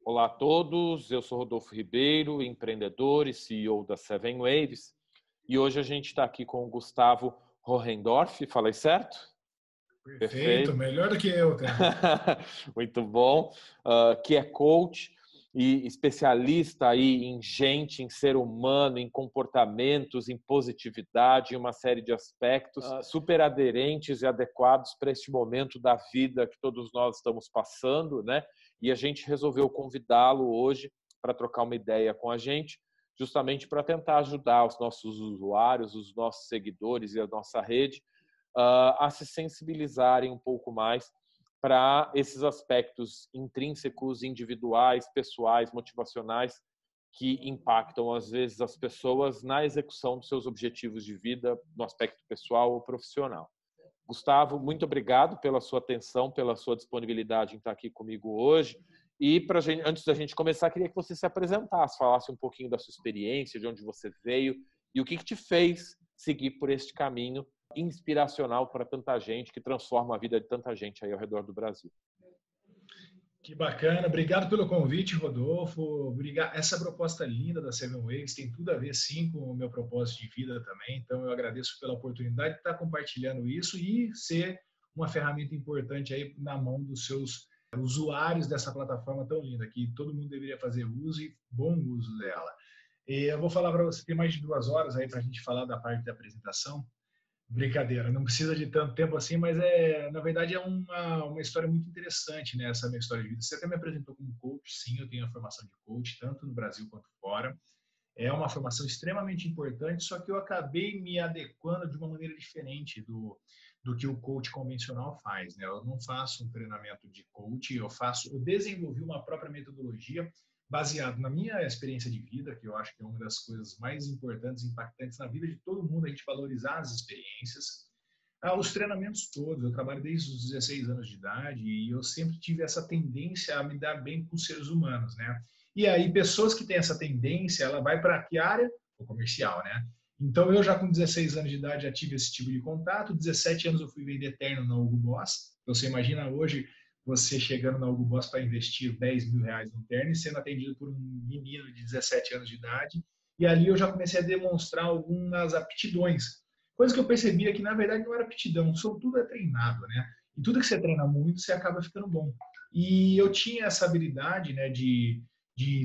Olá a todos, eu sou Rodolfo Ribeiro, empreendedor e CEO da Seven Waves. E hoje a gente está aqui com o Gustavo Hohendorf, falei certo? Perfeito, melhor do que eu, tá? Muito bom. Que é coach e especialista aí em gente, em ser humano, em comportamentos, em positividade, em uma série de aspectos super aderentes e adequados para este momento da vida que todos nós estamos passando, né? E a gente resolveu convidá-lo hoje para trocar uma ideia com a gente, justamente para tentar ajudar os nossos usuários, os nossos seguidores e a nossa rede a se sensibilizarem um pouco mais para esses aspectos intrínsecos, individuais, pessoais, motivacionais, que impactam, às vezes, as pessoas na execução dos seus objetivos de vida, no aspecto pessoal ou profissional. Gustavo, muito obrigado pela sua atenção, pela sua disponibilidade em estar aqui comigo hoje. E, antes da gente começar, queria que você se apresentasse, falasse um pouquinho da sua experiência, de onde você veio e o que te fez seguir por este caminho inspiracional para tanta gente, que transforma a vida de tanta gente aí ao redor do Brasil. Que bacana, obrigado pelo convite, Rodolfo. Obrigado. Essa proposta linda da Seven Waves tem tudo a ver, sim, com o meu propósito de vida também. Então, eu agradeço pela oportunidade de estar compartilhando isso e ser uma ferramenta importante aí na mão dos seus usuários dessa plataforma tão linda, que todo mundo deveria fazer uso e bom uso dela. Eu vou falar para você, tem mais de 2 horas aí para a gente falar da parte da apresentação. Brincadeira, não precisa de tanto tempo assim, mas na verdade é uma história muito interessante, né, essa minha história de vida. Você até me apresentou como coach, sim, eu tenho a formação de coach, tanto no Brasil quanto fora. É uma formação extremamente importante, só que eu acabei me adequando de uma maneira diferente do que o coach convencional faz, né? Eu não faço um treinamento de coach, eu desenvolvi uma própria metodologia baseado na minha experiência de vida, que eu acho que é uma das coisas mais importantes e impactantes na vida de todo mundo, a gente valorizar as experiências. Os treinamentos todos, eu trabalho desde os 16 anos de idade e eu sempre tive essa tendência a me dar bem com os seres humanos, né? E aí, pessoas que têm essa tendência, ela vai para que área? O comercial, né? Então, eu já com 16 anos de idade já tive esse tipo de contato, 17 anos eu fui vender terno na Hugo Boss. Então, você imagina hoje você chegando na Hugo Boss para investir 10 mil reais no terno e sendo atendido por um menino de 17 anos de idade. E ali eu já comecei a demonstrar algumas aptidões. Coisa que eu percebia que, na verdade, não era aptidão, tudo é treinado, né? E tudo que você treina muito, você acaba ficando bom. E eu tinha essa habilidade, né, de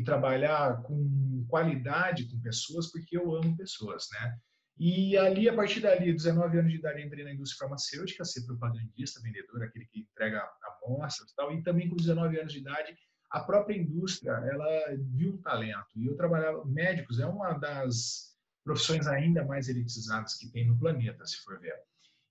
trabalhar com qualidade com pessoas, porque eu amo pessoas, né? E ali, a partir dali, 19 anos de idade, entrei na indústria farmacêutica, ser propagandista, vendedor, aquele que entrega amostras e tal. E também com 19 anos de idade, a própria indústria, ela viu um talento. E eu trabalhava, médicos é uma das profissões ainda mais elitizadas que tem no planeta, se for ver.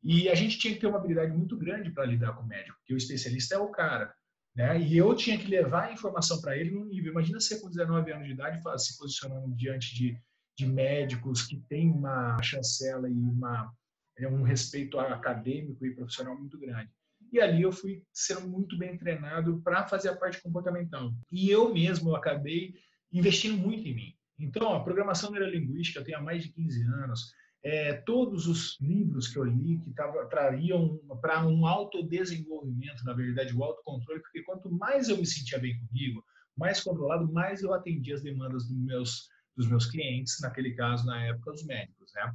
E a gente tinha que ter uma habilidade muito grande para lidar com o médico, porque o especialista é o cara, né? E eu tinha que levar a informação para ele no nível. Imagina você com 19 anos de idade se posicionando diante de médicos que têm uma chancela e um respeito acadêmico e profissional muito grande. E ali eu fui sendo muito bem treinado para fazer a parte comportamental. E eu mesmo acabei investindo muito em mim. Então, a programação neurolinguística eu tenho há mais de 15 anos. Todos os livros que eu li que trariam para um autodesenvolvimento, na verdade, o autocontrole, porque quanto mais eu me sentia bem comigo, mais controlado, mais eu atendia as demandas dos meus clientes, naquele caso, na época, os médicos, né?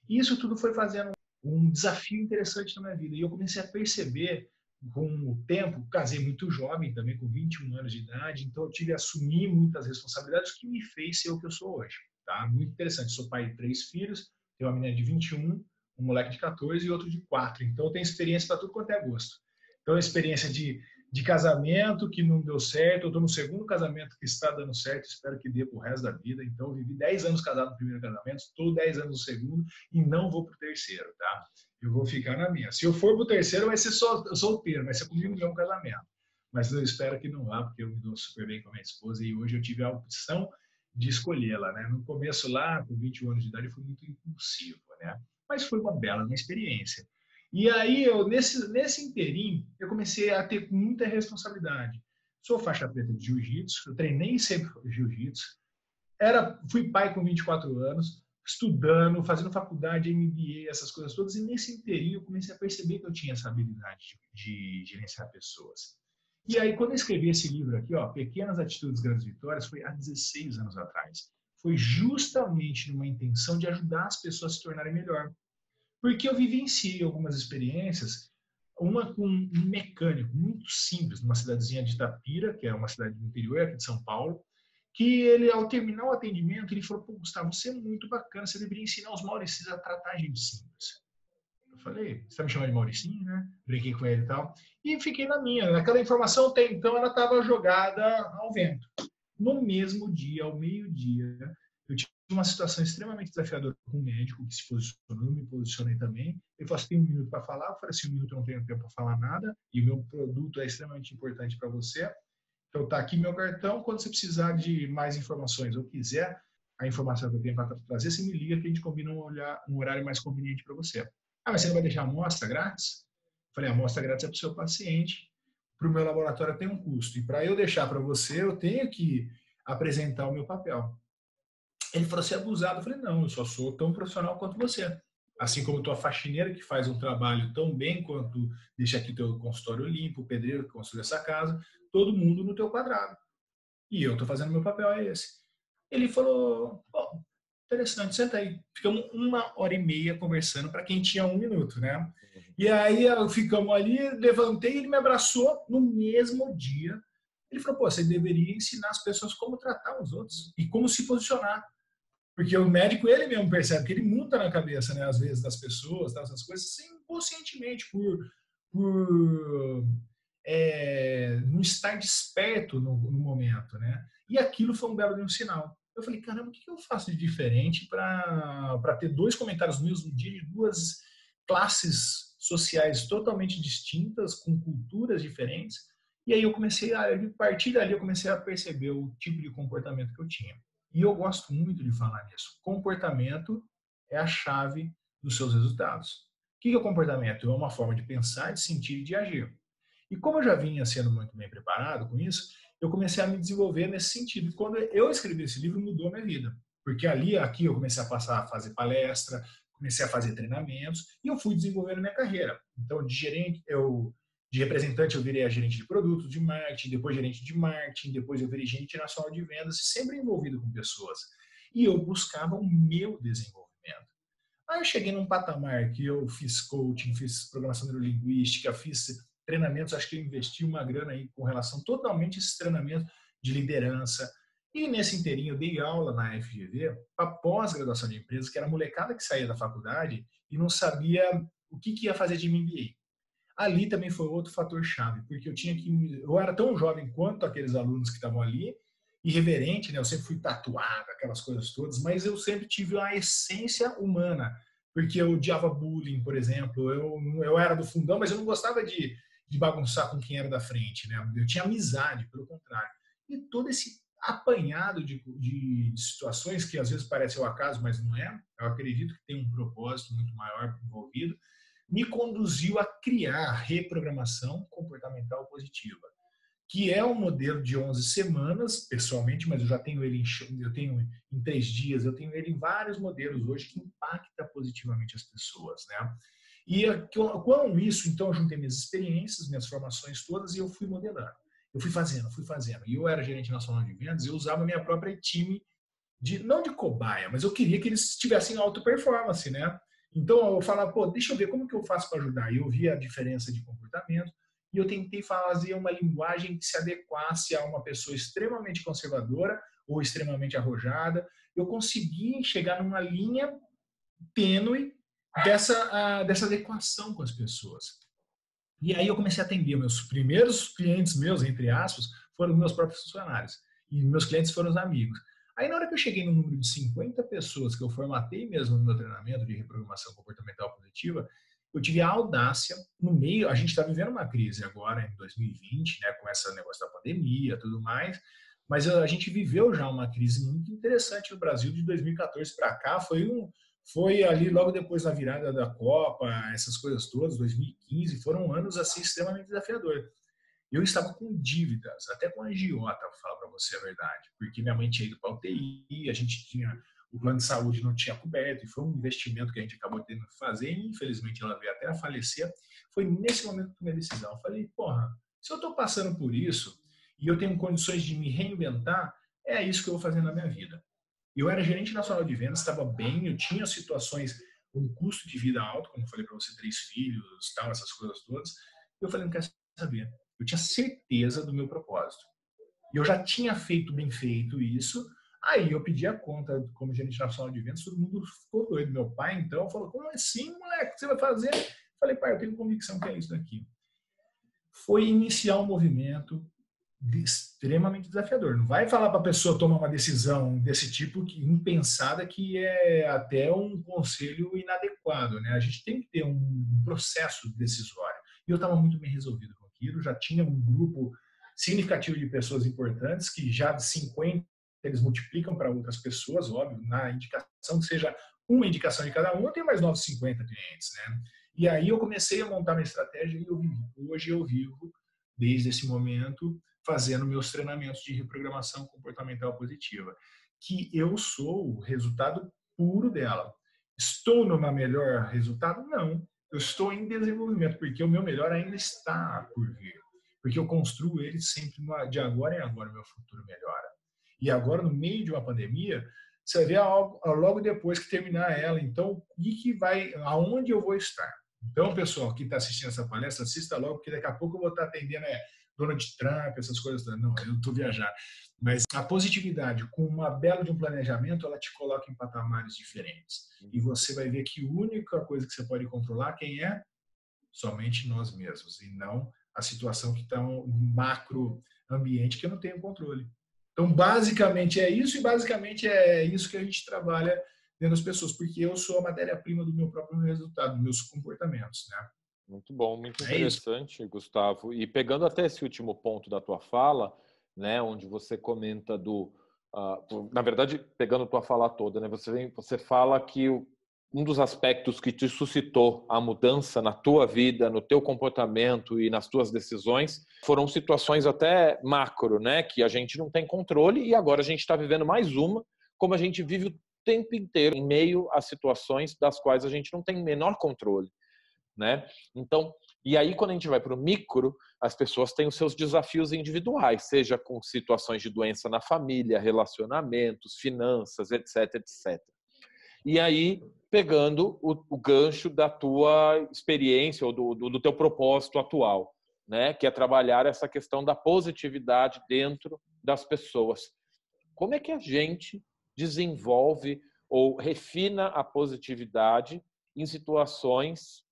E isso tudo foi fazendo um desafio interessante na minha vida. E eu comecei a perceber, com o tempo, casei muito jovem, também com 21 anos de idade, então eu tive que assumir muitas responsabilidades, que me fez ser o que eu sou hoje. Tá? Muito interessante. Sou pai de 3 filhos, tenho uma menina de 21, um moleque de 14 e outro de 4. Então eu tenho experiência para tudo quanto é gosto. Então, a experiência de casamento que não deu certo, eu estou no segundo casamento que está dando certo, espero que dê para o resto da vida. Então, eu vivi 10 anos casado no primeiro casamento, estou 10 anos no segundo e não vou para o terceiro, tá? Eu vou ficar na minha. Se eu for para o terceiro, vai ser solteiro, vai ser comigo mesmo casamento. Mas eu espero que não vá, porque eu me dou super bem com a minha esposa e hoje eu tive a opção de escolhê-la, né? No começo lá, com 21 anos de idade, eu fui muito impulsivo, né? Mas foi uma bela experiência. E aí, nesse inteirinho, eu comecei a ter muita responsabilidade. Sou faixa preta de jiu-jitsu, eu treinei sempre jiu-jitsu, fui pai com 24 anos, estudando, fazendo faculdade, MBA, essas coisas todas, e nesse inteirinho eu comecei a perceber que eu tinha essa habilidade de gerenciar pessoas. E aí, quando eu escrevi esse livro aqui, ó, Pequenas Atitudes, Grandes Vitórias, foi há 16 anos atrás. Foi justamente numa intenção de ajudar as pessoas a se tornarem melhor. Porque eu vivenciei algumas experiências, uma com um mecânico muito simples, numa cidadezinha de Itapira, que é uma cidade do interior aqui de São Paulo, que ele, ao terminar o atendimento, ele falou, pô, Gustavo, você é muito bacana, você deveria ensinar os mauricis a tratar gente simples. Eu falei, você tá me chamando de Mauricinho, né? Brinquei com ele e tal. E fiquei na minha. Aquela informação até então ela estava jogada ao vento. No mesmo dia, ao meio-dia, eu tive uma situação extremamente desafiadora com um médico que se posicionou, eu me posicionei também. Ele falou assim, tem um minuto para falar? Eu falei assim, um minuto eu não tenho tempo para falar nada, e o meu produto é extremamente importante para você. Então tá aqui meu cartão, quando você precisar de mais informações ou quiser a informação que eu tenho para trazer, você me liga que a gente combina um horário mais conveniente para você. Ah, mas você não vai deixar a amostra grátis? Eu falei, a amostra grátis é para o seu paciente, para o meu laboratório tem um custo. E para eu deixar para você, eu tenho que apresentar o meu papel. Ele falou, você é abusado. Eu falei, não, eu só sou tão profissional quanto você. Assim como tua faxineira que faz um trabalho tão bem quanto deixa aqui teu consultório limpo, o pedreiro que construiu essa casa, todo mundo no teu quadrado. E eu estou fazendo meu papel, é esse. Ele falou, bom, interessante, senta aí. Ficamos 1h30 conversando para quem tinha 1 minuto, né? E aí ficamos ali, levantei, ele me abraçou no mesmo dia. Ele falou, pô, você deveria ensinar as pessoas como tratar os outros e como se posicionar. Porque o médico, ele mesmo percebe que ele muda na cabeça, né, às vezes, das pessoas, tá, essas coisas, assim, inconscientemente, por não estar desperto no momento, né? E aquilo foi um belo de um sinal. Eu falei, caramba, o que eu faço de diferente para ter dois comentários no mesmo dia de duas classes sociais totalmente distintas, com culturas diferentes? E aí eu comecei a partir dali eu comecei a perceber o tipo de comportamento que eu tinha. E eu gosto muito de falar nisso. Comportamento é a chave dos seus resultados. O que é o comportamento? É uma forma de pensar, de sentir e de agir. E como eu já vinha sendo muito bem preparado com isso, eu comecei a me desenvolver nesse sentido. E quando eu escrevi esse livro, mudou a minha vida. Porque aqui eu comecei a passar a fazer palestra, comecei a fazer treinamentos e eu fui desenvolvendo minha carreira. Então, de representante eu virei a gerente de produtos, de marketing, depois gerente de marketing, depois eu virei gerente nacional de vendas, sempre envolvido com pessoas. E eu buscava o meu desenvolvimento. Aí eu cheguei num patamar que eu fiz coaching, fiz programação neurolinguística, fiz treinamentos, acho que eu investi uma grana aí com relação totalmente a esses treinamentos de liderança. E nesse inteirinho eu dei aula na FGV para pós-graduação de empresas, que era a molecada que saía da faculdade e não sabia o que ia fazer de MBA. Ali também foi outro fator chave, porque eu era tão jovem quanto aqueles alunos que estavam ali, irreverente, né? Eu sempre fui tatuado, aquelas coisas todas, mas eu sempre tive a essência humana, porque eu odiava bullying, por exemplo. Eu era do fundão, mas eu não gostava de bagunçar com quem era da frente, né? Eu tinha amizade, pelo contrário. E todo esse apanhado de situações que às vezes parece o acaso, mas não é. Eu acredito que tem um propósito muito maior envolvido, me conduziu a criar a reprogramação comportamental positiva, que é um modelo de 11 semanas, pessoalmente, mas eu já tenho ele em 3 dias, eu tenho ele em vários modelos hoje que impacta positivamente as pessoas, né? E com isso, então, eu juntei minhas experiências, minhas formações todas e eu fui modelando. Eu fui fazendo. E eu era gerente nacional de vendas, eu usava minha própria time, não de cobaia, mas eu queria que eles tivessem alta performance, né? Então eu falava, pô, deixa eu ver como que eu faço para ajudar. E eu via a diferença de comportamento e eu tentei fazer uma linguagem que se adequasse a uma pessoa extremamente conservadora ou extremamente arrojada. Eu consegui chegar numa linha tênue dessa adequação com as pessoas. E aí eu comecei a atender. Meus primeiros clientes meus, entre aspas, foram meus próprios funcionários. E meus clientes foram os amigos. Aí na hora que eu cheguei no número de 50 pessoas que eu formatei mesmo no meu treinamento de reprogramação comportamental positiva, eu tive a audácia, no meio, a gente está vivendo uma crise agora em 2020, né, com esse negócio da pandemia e tudo mais, mas a gente viveu já uma crise muito interessante no Brasil de 2014 para cá, foi ali logo depois da virada da Copa, essas coisas todas, 2015, foram anos assim extremamente desafiadores. Eu estava com dívidas, até com a agiota, para falar para você a verdade, porque minha mãe tinha ido para a UTI, a gente tinha, o plano de saúde não tinha coberto, e foi um investimento que a gente acabou tendo que fazer, e infelizmente ela veio até a falecer. Foi nesse momento que eu tomei a decisão. Eu falei, porra, Se eu estou passando por isso e eu tenho condições de me reinventar, é isso que eu vou fazer na minha vida. Eu era gerente nacional de vendas, estava bem, eu tinha situações, um custo de vida alto, como eu falei para você, 3 filhos, tal, essas coisas todas. Eu falei, não quero saber. Eu tinha certeza do meu propósito. E eu já tinha feito bem feito isso. Aí eu pedi a conta como gerente nacional de vendas, todo mundo ficou doido. Meu pai, então, falou, como assim, moleque, o que você vai fazer? Eu falei, pai, eu tenho convicção que é isso daqui. Foi iniciar um movimento extremamente desafiador. Não vai falar para a pessoa tomar uma decisão desse tipo que impensada, que é até um conselho inadequado, né? A gente tem que ter um processo decisório. E eu estava muito bem resolvido com aquilo, já tinha um grupo significativo de pessoas importantes que já de 50 eles multiplicam para outras pessoas, óbvio, na indicação que seja uma indicação de cada um, eu tenho mais novos 50 clientes, né? E aí eu comecei a montar minha estratégia e hoje eu vivo desde esse momento fazendo meus treinamentos de reprogramação comportamental positiva, que eu sou o resultado puro dela. Estou no meu melhor resultado? Não. Eu estou em desenvolvimento, porque o meu melhor ainda está por vir. Porque eu construo ele sempre de agora em agora, o meu futuro melhora. E agora, no meio de uma pandemia, você vê logo depois que terminar ela, então, aonde eu vou estar? Então, pessoal que está assistindo essa palestra, assista logo, porque daqui a pouco eu vou estar atendendo Donald Trump, essas coisas. Não, eu estou viajando. Mas a positividade, com uma bela de um planejamento, ela te coloca em patamares diferentes. E você vai ver que a única coisa que você pode controlar, quem é? Somente nós mesmos, e não a situação que está um macro ambiente que eu não tenho controle. Então, basicamente é isso, e basicamente é isso que a gente trabalha dentro das pessoas, porque eu sou a matéria-prima do meu próprio resultado, dos meus comportamentos, né? Muito bom, muito É isso. interessante, Gustavo. E pegando até esse último ponto da tua fala, né, onde você comenta na verdade, pegando a tua fala toda, né, você fala que um dos aspectos que te suscitou a mudança na tua vida, no teu comportamento e nas tuas decisões, foram situações até macro, né, que a gente não tem controle, e agora a gente está vivendo mais uma, como a gente vive o tempo inteiro em meio a situações das quais a gente não tem o menor controle, né? Então, e aí quando a gente vai para o micro, as pessoas têm os seus desafios individuais, seja com situações de doença na família, relacionamentos, finanças, etc, etc. E aí, pegando o gancho da tua experiência ou do teu propósito atual, né? Que é trabalhar essa questão da positividade dentro das pessoas. Como é que a gente desenvolve ou refina a positividade em situações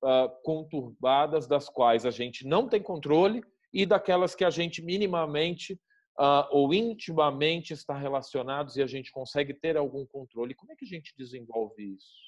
conturbadas das quais a gente não tem controle e daquelas que a gente minimamente ou intimamente está relacionados e a gente consegue ter algum controle? Como é que a gente desenvolve isso?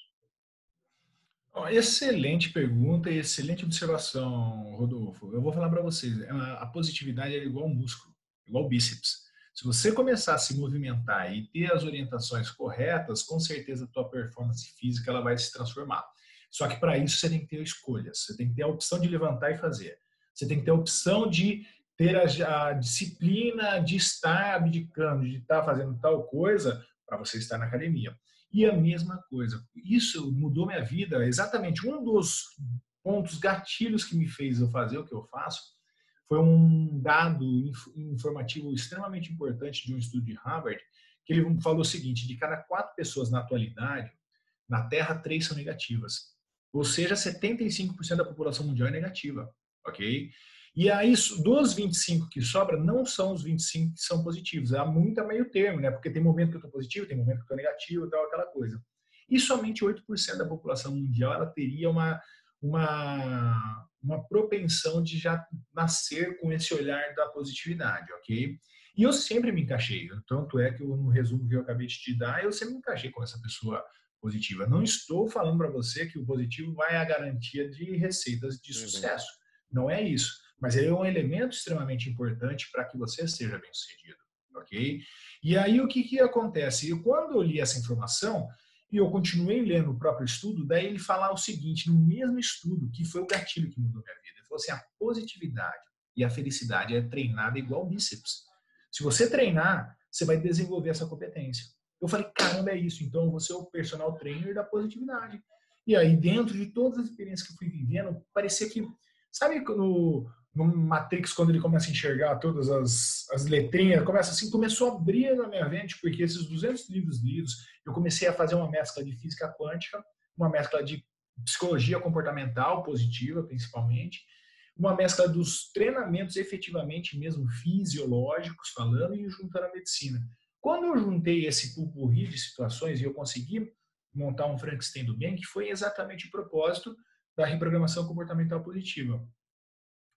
Excelente pergunta e excelente observação, Rodolfo. Eu vou falar para vocês, a positividade é igual músculo, igual bíceps. Se você começar a se movimentar e ter as orientações corretas, com certeza a tua performance física ela vai se transformar. Só que para isso você tem que ter escolhas, você tem que ter a opção de levantar e fazer. Você tem que ter a opção de ter a disciplina de estar abdicando, de estar fazendo tal coisa para você estar na academia. E a mesma coisa. Isso mudou minha vida. Exatamente um dos pontos, gatilhos que me fez eu fazer o que eu faço, foi um dado informativo extremamente importante de um estudo de Harvard, que ele falou o seguinte: de cada 4 pessoas na atualidade, na Terra, 3 são negativas. Ou seja, 75% da população mundial é negativa, ok? E aí, dos 25 que sobra, não são os 25 que são positivos. Há muito meio termo, né? Porque tem momento que eu estou positivo, tem momento que eu estou negativo, tal, aquela coisa. E somente 8% da população mundial ela teria uma propensão de já nascer com esse olhar da positividade, ok? E eu sempre me encaixei. Tanto é que no resumo que eu acabei de te dar, eu sempre me encaixei com essa pessoa positiva. Não estou falando para você que o positivo vai à garantia de receitas de sucesso. Não é isso. Mas ele é um elemento extremamente importante para que você seja bem-sucedido, ok? E aí o que acontece? Eu, quando eu li essa informação, e eu continuei lendo o próprio estudo, daí ele fala o seguinte, no mesmo estudo, que foi o gatilho que mudou minha vida. Ele falou assim, a positividade e a felicidade é treinada igual bíceps. Se você treinar, você vai desenvolver essa competência. Eu falei, caramba, é isso. Então, eu vou ser o personal trainer da positividade. E aí, dentro de todas as experiências que eu fui vivendo, parecia que... Sabe no Matrix, quando ele começa a enxergar todas as letrinhas, começou a abrir na minha mente, porque esses 200 livros lidos, eu comecei a fazer uma mescla de física quântica, uma mescla de psicologia comportamental positiva, principalmente, uma mescla dos treinamentos efetivamente mesmo fisiológicos falando e juntando a medicina. Quando eu juntei esse pupurri de situações e eu consegui montar um Frankenstein do bem, que foi exatamente o propósito da reprogramação comportamental positiva.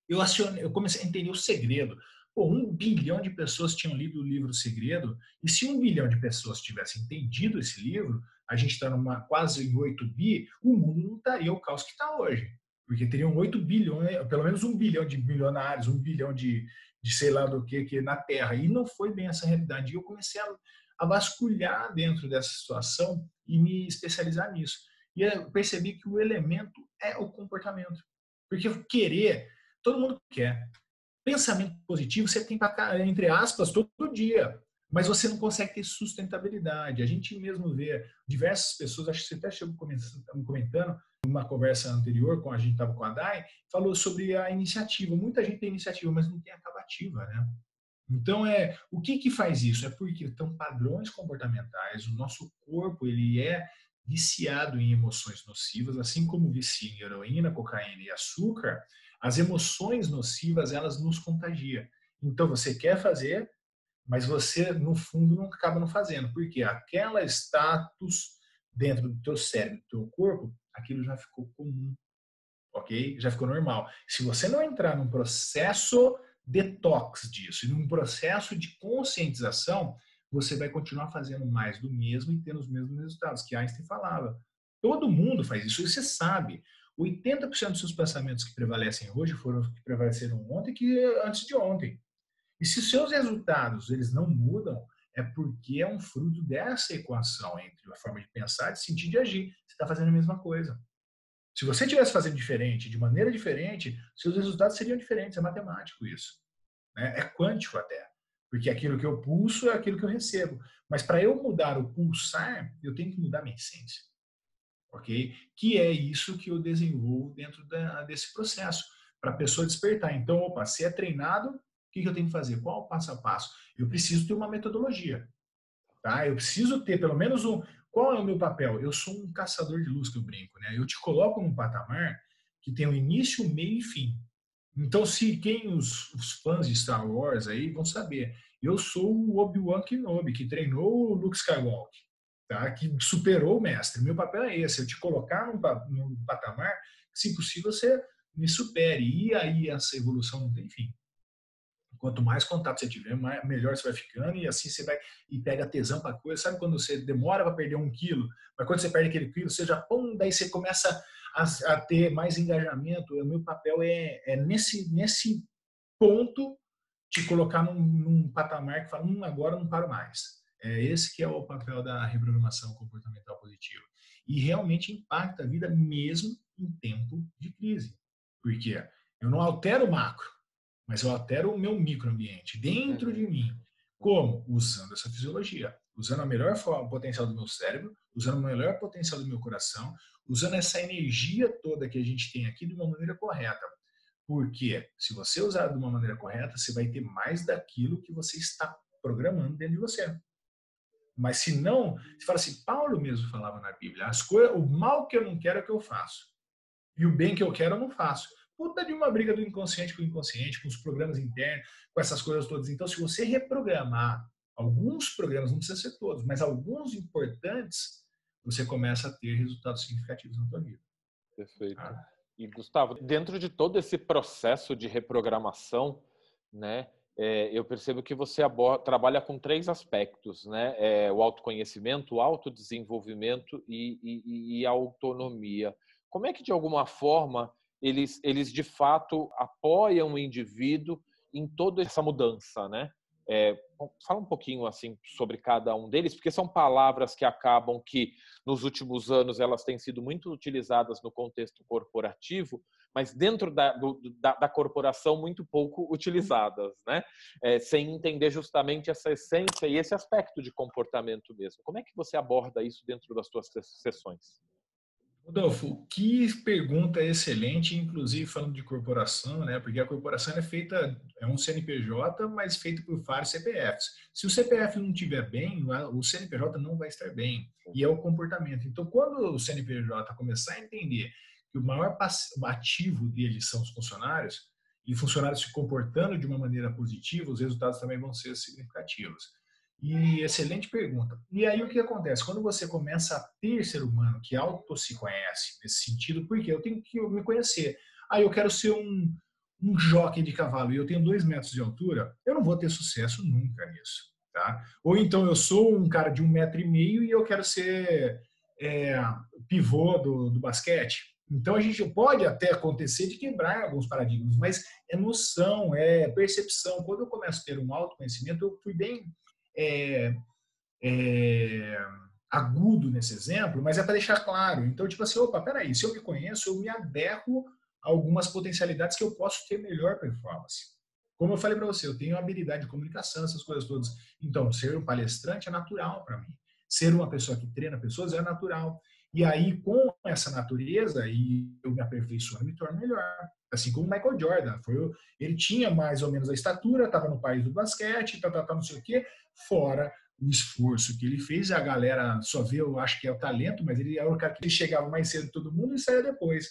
Eu comecei a entender o segredo. Pô, 1 bilhão de pessoas tinham lido o livro Segredo, e se 1 bilhão de pessoas tivessem entendido esse livro, a gente está quase em 8 bi, o mundo não estaria o caos que está hoje. Porque teriam 8 bilhões, pelo menos 1 bilhão de milionários, 1 bilhão de sei lá do que na Terra. E não foi bem essa realidade. E eu comecei a vasculhar dentro dessa situação e me especializar nisso. E eu percebi que o elemento é o comportamento. Porque querer, todo mundo quer. Pensamento positivo você tem para, entre aspas, todo dia. Mas você não consegue ter sustentabilidade. A gente mesmo vê diversas pessoas, acho que você até chegou comentando, numa conversa anterior, com a gente estava com a Dai, falou sobre a iniciativa. Muita gente tem iniciativa, mas não tem acabativa, né? Então, o que faz isso? É porque estão padrões comportamentais, o nosso corpo ele é viciado em emoções nocivas, assim como vicia em heroína, cocaína e açúcar, as emoções nocivas, elas nos contagiam. Então, você quer fazer, mas você, no fundo, não acaba não fazendo, porque aquela status dentro do teu cérebro, do teu corpo, aquilo já ficou comum, ok? Já ficou normal. Se você não entrar num processo detox disso, e num processo de conscientização, você vai continuar fazendo mais do mesmo e tendo os mesmos resultados, que Einstein falava. Todo mundo faz isso, e você sabe. 80% dos seus pensamentos que prevalecem hoje foram os que prevaleceram ontem que antes de ontem. E se os seus resultados eles não mudam, é porque é um fruto dessa equação entre a forma de pensar, de sentir e de agir. Você está fazendo a mesma coisa. Se você estivesse fazendo diferente, de maneira diferente, seus resultados seriam diferentes. É matemático isso. Né? É quântico até. Porque aquilo que eu pulso é aquilo que eu recebo. Mas para eu mudar o pulsar, eu tenho que mudar minha essência. Ok? Que é isso que eu desenvolvo dentro desse processo. Para a pessoa despertar. Então, opa, se é treinado, o que eu tenho que fazer? Qual o passo a passo? Eu preciso ter uma metodologia. Tá? Eu preciso ter pelo menos um. Qual é o meu papel? Eu sou um caçador de luz que eu brinco, né? Eu te coloco num patamar que tem um início, meio e fim. Então, se os fãs de Star Wars aí vão saber, eu sou o Obi-Wan Kenobi, que treinou o Luke Skywalker, tá? Que superou o mestre. Meu papel é esse, eu te colocar num patamar que, se possível, você me supere. E aí essa evolução não tem fim. Quanto mais contato você tiver, melhor você vai ficando e assim você vai e pega tesão para coisa. Sabe quando você demora para perder 1 quilo, mas quando você perde aquele quilo, você já pum, daí você começa a ter mais engajamento. O meu papel é nesse ponto te colocar num patamar que fala, agora não paro mais. É esse que é o papel da reprogramação comportamental positiva. E realmente impacta a vida mesmo em tempo de crise. Por quê? Eu não altero o macro, mas eu altero o meu microambiente dentro de mim. Como? Usando essa fisiologia, usando a melhor potencial do meu cérebro, usando o melhor potencial do meu coração, usando essa energia toda que a gente tem aqui de uma maneira correta. Porque se você usar de uma maneira correta, você vai ter mais daquilo que você está programando dentro de você. Mas se não, você fala assim, Paulo mesmo falava na Bíblia, o mal que eu não quero é o que eu faço. E o bem que eu quero eu não faço. Puta de uma briga do inconsciente com o inconsciente, com os programas internos, com essas coisas todas. Então, se você reprogramar alguns programas, não precisa ser todos, mas alguns importantes, você começa a ter resultados significativos na sua vida. Perfeito. E, Gustavo, dentro de todo esse processo de reprogramação, né, eu percebo que você trabalha com 3 aspectos, né? O autoconhecimento, o autodesenvolvimento e a autonomia. Como é que, de alguma forma, eles de fato apoiam o indivíduo em toda essa mudança, né? Fala um pouquinho assim sobre cada um deles, porque são palavras que acabam que nos últimos anos elas têm sido muito utilizadas no contexto corporativo, mas dentro da corporação muito pouco utilizadas, né? Sem entender justamente essa essência e esse aspecto de comportamento mesmo. Como é que você aborda isso dentro das suas sessões? Rodolfo, que pergunta excelente, inclusive falando de corporação, né? Porque a corporação é feita, é um CNPJ, mas feito por vários CPFs. Se o CPF não estiver bem, o CNPJ não vai estar bem. E é o comportamento. Então, quando o CNPJ começar a entender que o maior ativo dele são os funcionários, e funcionários se comportando de uma maneira positiva, os resultados também vão ser significativos. E excelente pergunta. E aí o que acontece? Quando você começa a ter ser humano que auto se conhece nesse sentido, porque eu tenho que me conhecer. Aí eu quero ser um jockey de cavalo e eu tenho 2 metros de altura, eu não vou ter sucesso nunca nisso. Tá? Ou então eu sou um cara de 1,5 m e eu quero ser é, pivô do basquete. Então a gente pode até acontecer de quebrar alguns paradigmas, mas é noção, é percepção. Quando eu começo a ter um autoconhecimento, eu fui bem é, é, agudo nesse exemplo, mas é para deixar claro. Então, tipo assim, opa, peraí, se eu me conheço, eu me adequo a algumas potencialidades que eu posso ter melhor performance. Como eu falei para você, eu tenho habilidade de comunicação, essas coisas todas. Então, ser um palestrante é natural para mim. Ser uma pessoa que treina pessoas é natural. E aí, com essa natureza, e eu me aperfeiçoando, me torno melhor. Assim como o Michael Jordan. Ele tinha mais ou menos a estatura, estava no país do basquete, não sei o quê, fora o esforço que ele fez. A galera só vê, eu acho que é o talento, mas ele era o cara que chegava mais cedo que todo mundo e saía depois.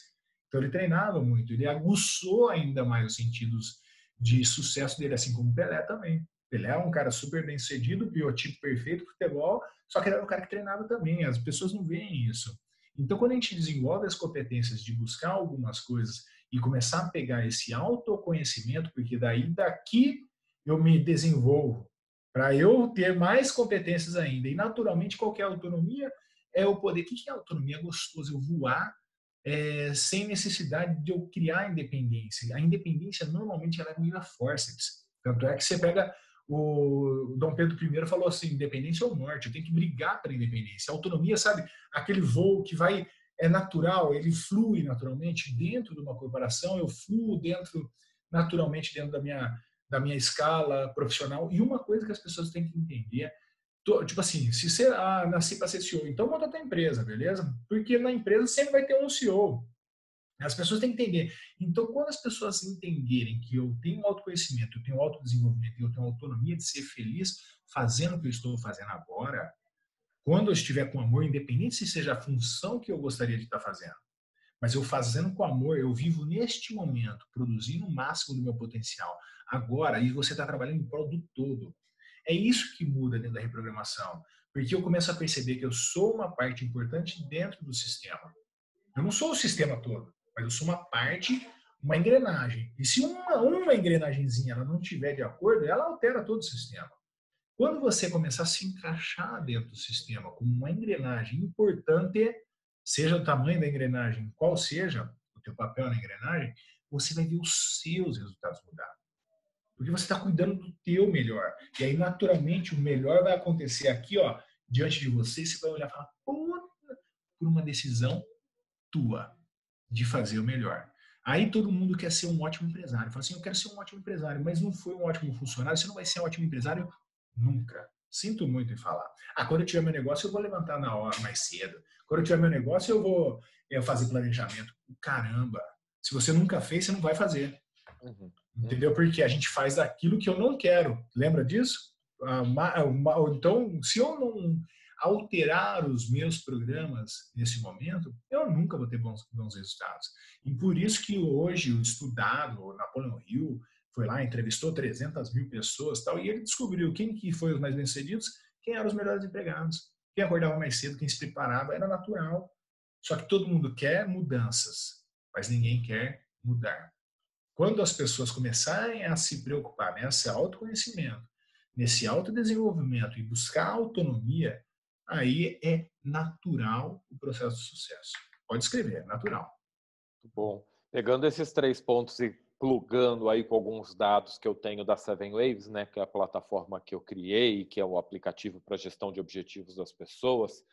Então ele treinava muito, ele aguçou ainda mais os sentidos de sucesso dele, assim como o Pelé também. Pelé é um cara super bem sucedido, biotipo perfeito, futebol, só que ele era um cara que treinava também, as pessoas não veem isso. Então, quando a gente desenvolve as competências de buscar algumas coisas e começar a pegar esse autoconhecimento, porque daqui eu me desenvolvo para eu ter mais competências ainda. E, naturalmente, qualquer autonomia é o poder. O que é autonomia? É gostoso, eu voar sem necessidade de eu criar independência. A independência, normalmente, ela é meio a forceps. Tanto é que você pega o Dom Pedro I falou assim, independência ou morte, eu tenho que brigar pela independência. A autonomia, sabe, aquele voo que vai, é natural, ele flui naturalmente dentro de uma corporação, eu fluo naturalmente dentro da minha escala profissional. E uma coisa que as pessoas têm que entender, tipo assim, se você nasci para ser CEO, então monta a tua empresa, beleza? Porque na empresa sempre vai ter um CEO. As pessoas têm que entender. Então, quando as pessoas entenderem que eu tenho autoconhecimento, eu tenho autodesenvolvimento, eu tenho autonomia de ser feliz fazendo o que eu estou fazendo agora, quando eu estiver com amor, independente se seja a função que eu gostaria de estar fazendo, mas eu fazendo com amor, eu vivo neste momento, produzindo o máximo do meu potencial agora, e você está trabalhando em prol do todo. É isso que muda dentro da reprogramação, porque eu começo a perceber que eu sou uma parte importante dentro do sistema. Eu não sou o sistema todo, mas eu sou uma parte, uma engrenagem. E se uma engrenagemzinha ela não estiver de acordo, ela altera todo o sistema. Quando você começar a se encaixar dentro do sistema como uma engrenagem importante, seja o tamanho da engrenagem, qual seja o teu papel na engrenagem, você vai ver os seus resultados mudar. Porque você está cuidando do teu melhor. E aí, naturalmente, o melhor vai acontecer aqui, ó, diante de você, e você vai olhar e falar, por uma decisão tua de fazer o melhor. Aí todo mundo quer ser um ótimo empresário. Fala assim, eu quero ser um ótimo empresário, mas não foi um ótimo funcionário, você não vai ser um ótimo empresário nunca. Sinto muito em falar. Quando eu tiver meu negócio, eu vou levantar na hora mais cedo. Quando eu tiver meu negócio, eu vou fazer planejamento. Caramba, se você nunca fez, você não vai fazer. Uhum. Entendeu? Porque a gente faz daquilo que eu não quero. Lembra disso? Então, se eu não alterar os meus programas nesse momento, eu nunca vou ter bons resultados. E por isso que hoje o estudado, o Napoleon Hill, foi lá, entrevistou 300 mil pessoas tal, e ele descobriu quem que foi os mais bem-sucedidos, quem eram os melhores empregados. Quem acordava mais cedo, quem se preparava, era natural. Só que todo mundo quer mudanças, mas ninguém quer mudar. Quando as pessoas começarem a se preocupar nesse autoconhecimento, nesse autodesenvolvimento e buscar autonomia, aí é natural o processo de sucesso. Pode escrever, é natural. Muito bom. Pegando esses 3 pontos e plugando aí com alguns dados que eu tenho da Seven Waves, né, que é a plataforma que eu criei, que é o aplicativo para gestão de objetivos das pessoas,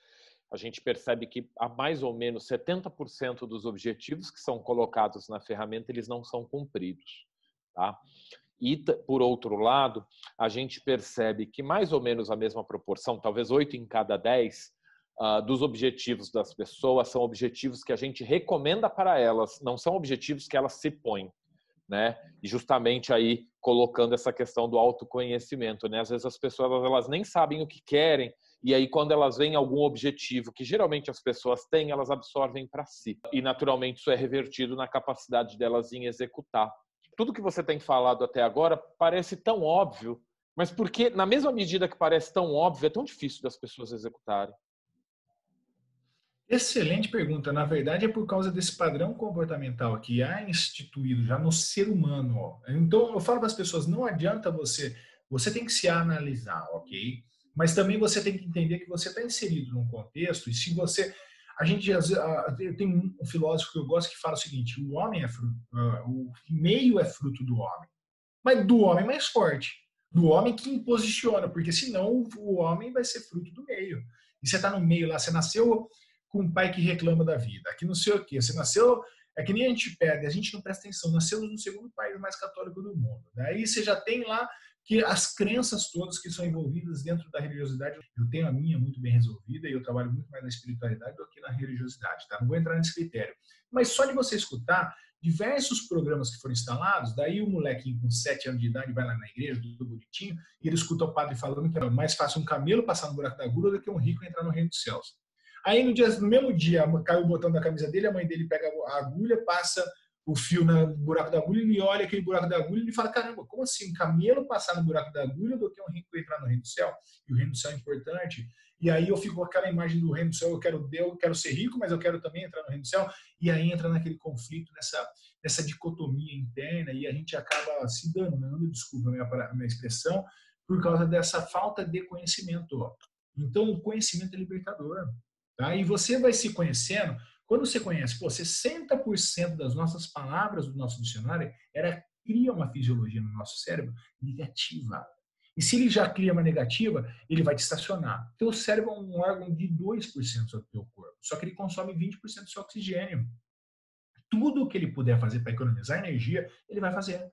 a gente percebe que há mais ou menos 70% dos objetivos que são colocados na ferramenta, eles não são cumpridos, tá? E, por outro lado, a gente percebe que mais ou menos a mesma proporção, talvez 8 em cada 10, dos objetivos das pessoas são objetivos que a gente recomenda para elas, não são objetivos que elas se põem, né? E justamente aí colocando essa questão do autoconhecimento, né? Às vezes as pessoas elas nem sabem o que querem e aí quando elas veem algum objetivo que geralmente as pessoas têm, elas absorvem para si. E naturalmente isso é revertido na capacidade delas em executar. Tudo que você tem falado até agora parece tão óbvio, mas porque na mesma medida que parece tão óbvio, é tão difícil das pessoas executarem. Excelente pergunta. Na verdade, é por causa desse padrão comportamental que há instituído já no ser humano. Ó. Então, eu falo para as pessoas, não adianta você tem que se analisar, ok? Mas também você tem que entender que você está inserido num contexto e se você... tem um filósofo que eu gosto que fala o seguinte, o homem é fruto, o meio é fruto do homem, mas do homem mais forte, do homem que imposiciona, porque senão o homem vai ser fruto do meio. E você está no meio lá, você nasceu com um pai que reclama da vida, que não sei o quê, você nasceu, é que nem a gente perde, a gente não presta atenção, nascemos no segundo país mais católico do mundo. Daí você já tem lá que as crenças todas que são envolvidas dentro da religiosidade, eu tenho a minha muito bem resolvida e eu trabalho muito mais na espiritualidade do que na religiosidade, tá? Não vou entrar nesse critério. Mas só de você escutar diversos programas que foram instalados, daí o molequinho com 7 anos de idade vai lá na igreja, tudo bonitinho, e ele escuta o padre falando que é mais fácil um camelo passar no buraco da agulha do que um rico entrar no reino dos céus. Aí no mesmo dia cai o botão da camisa dele, a mãe dele pega a agulha, passa o fio no buraco da agulha, ele olha aquele buraco da agulha e ele fala, caramba, como assim, um camelo passar no buraco da agulha do que um rico entrar no reino do céu? E o reino do céu é importante. E aí eu fico com aquela imagem do reino do céu, eu quero ser rico, mas eu quero também entrar no reino do céu. E aí entra naquele conflito, nessa dicotomia interna, e a gente acaba se danando, desculpa a minha expressão, por causa dessa falta de conhecimento. Então, o conhecimento é libertador. Tá? E você vai se conhecendo, quando você conhece, 60% das nossas palavras do nosso dicionário cria uma fisiologia no nosso cérebro negativa. E se ele já cria uma negativa, ele vai te estacionar. Teu cérebro é um órgão de 2% do teu corpo, só que ele consome 20% do seu oxigênio. Tudo que ele puder fazer para economizar energia, ele vai fazer.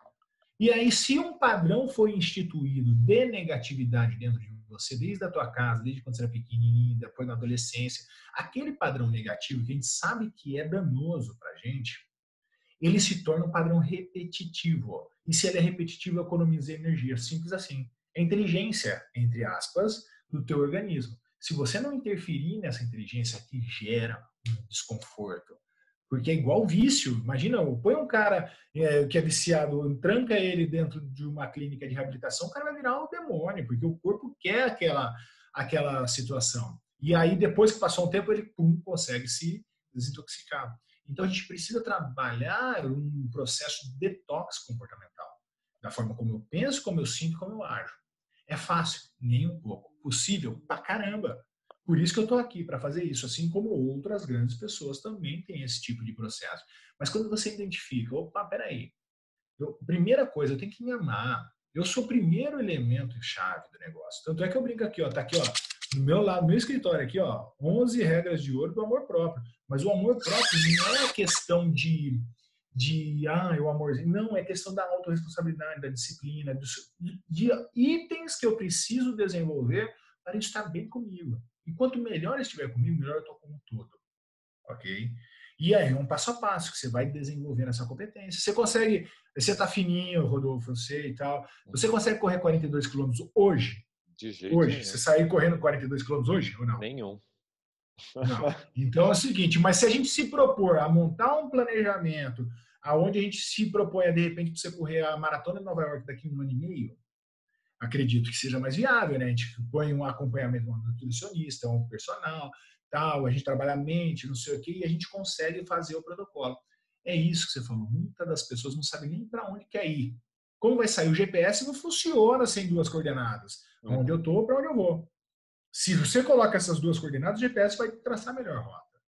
E aí, se um padrão foi instituído de negatividade dentro de você, desde a tua casa, desde quando você era pequenininho, depois na adolescência, aquele padrão negativo que a gente sabe que é danoso para a gente, ele se torna um padrão repetitivo. E se ele é repetitivo, economiza energia. Simples assim. É inteligência, entre aspas, do teu organismo. Se você não interferir nessa inteligência que gera um desconforto, porque é igual vício. Imagina, põe um cara que é viciado, tranca ele dentro de uma clínica de reabilitação, o cara vai virar um demônio, porque o corpo quer aquela situação. E aí, depois que passou um tempo, ele consegue se desintoxicar. Então, a gente precisa trabalhar um processo de detox comportamental, da forma como eu penso, como eu sinto, como eu ajo. É fácil? Nem um pouco. Possível? Pra caramba. Por isso que eu estou aqui, para fazer isso, assim como outras grandes pessoas também têm esse tipo de processo. Mas quando você identifica, opa, peraí, primeira coisa, eu tenho que me amar. Eu sou o primeiro elemento chave do negócio. Tanto é que eu brinco aqui, ó, tá aqui, ó, no meu lado, no meu escritório aqui, ó, 11 regras de ouro do amor próprio. Mas o amor próprio não é questão o amorzinho. Não, é questão da autorresponsabilidade, da disciplina, de itens que eu preciso desenvolver para estar bem comigo. E quanto melhor estiver comigo, melhor eu estou como um todo. Ok? E aí é um passo a passo que você vai desenvolvendo essa competência. Você está fininho, Rodolfo, eu sei e tal. Você consegue correr 42 quilômetros hoje? De jeito hoje? Nenhum. Você sair correndo 42 quilômetros hoje ou não? Nenhum. Não. Então é o seguinte, mas se a gente se propor a montar um planejamento aonde a gente se propõe a, de repente, para você correr a maratona de Nova York daqui a 1 ano e meio, acredito que seja mais viável, né? A gente põe um acompanhamento de um nutricionista, um personal, tal, a gente trabalha a mente, não sei o quê, e a gente consegue fazer o protocolo. É isso que você falou. Muitas das pessoas não sabem nem para onde quer ir. Como vai sair? O GPS não funciona sem 2 coordenadas. Onde eu estou, para onde eu vou. Se você coloca essas 2 coordenadas, o GPS vai traçar a melhor rota.